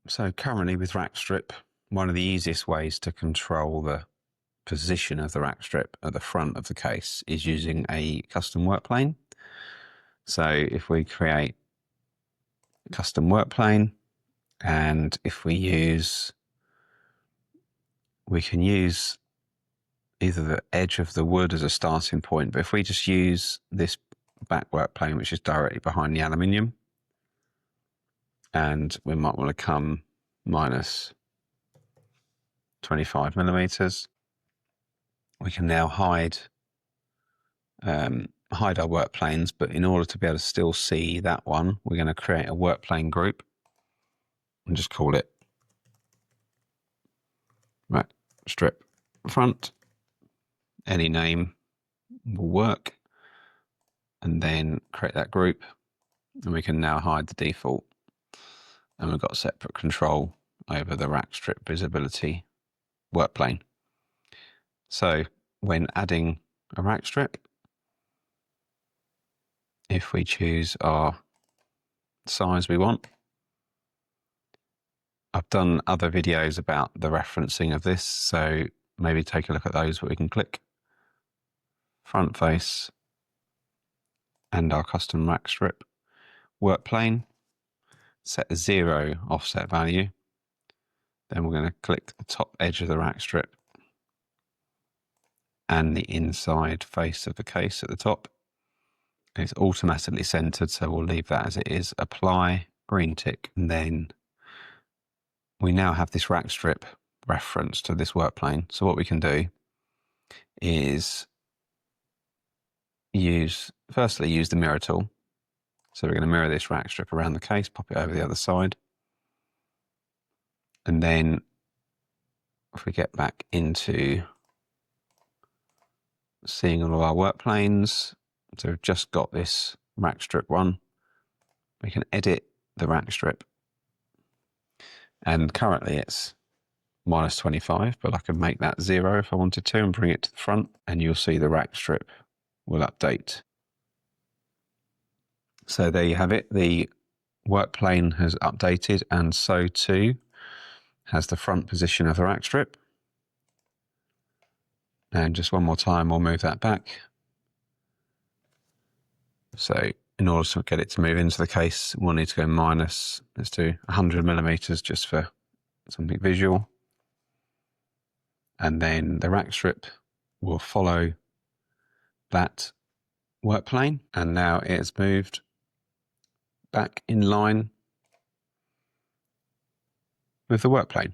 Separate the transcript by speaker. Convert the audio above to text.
Speaker 1: So currently with Rackstrip, one of the easiest ways to control the position of the Rackstrip at the front of the case is using a custom work plane. So if we create a custom work plane, and if we can use either the edge of the wood as a starting point, but if we just use this back work plane, which is directly behind the aluminium, and we might want to come minus 25 millimeters, we can now hide our work planes, but in order to be able to still see that one, we're going to create a work plane group and just call it Rackstrip front. Any name will work, and then create that group, and we can now hide the default, and we've got separate control over the Rackstrip visibility work plane. So when adding a Rackstrip, if we choose our size we want, I've done other videos about the referencing of this, so maybe take a look at those, but we can click front face and our custom Rackstrip work plane, set a 0 offset value. Then we're going to click the top edge of the Rackstrip and the inside face of the case at the top. It's automatically centered, so we'll leave that as it is. Apply, green tick, and then we now have this Rackstrip reference to this work plane. So what we can do is firstly use the mirror tool. So we're going to mirror this Rackstrip around the case, pop it over the other side. And then if we get back into seeing all of our work planes, so we've just got this Rackstrip one, we can edit the Rackstrip. And currently it's minus 25, but I can make that 0 if I wanted to and bring it to the front, and you'll see the Rackstrip will update. So there you have it. The work plane has updated, and so too has the front position of the Rackstrip. And just one more time, we'll move that back. So in order to get it to move into the case, we'll need to go minus, let's do 100 millimeters just for something visual. And then the Rackstrip will follow that work plane, and now it's moved back in line with the work plane.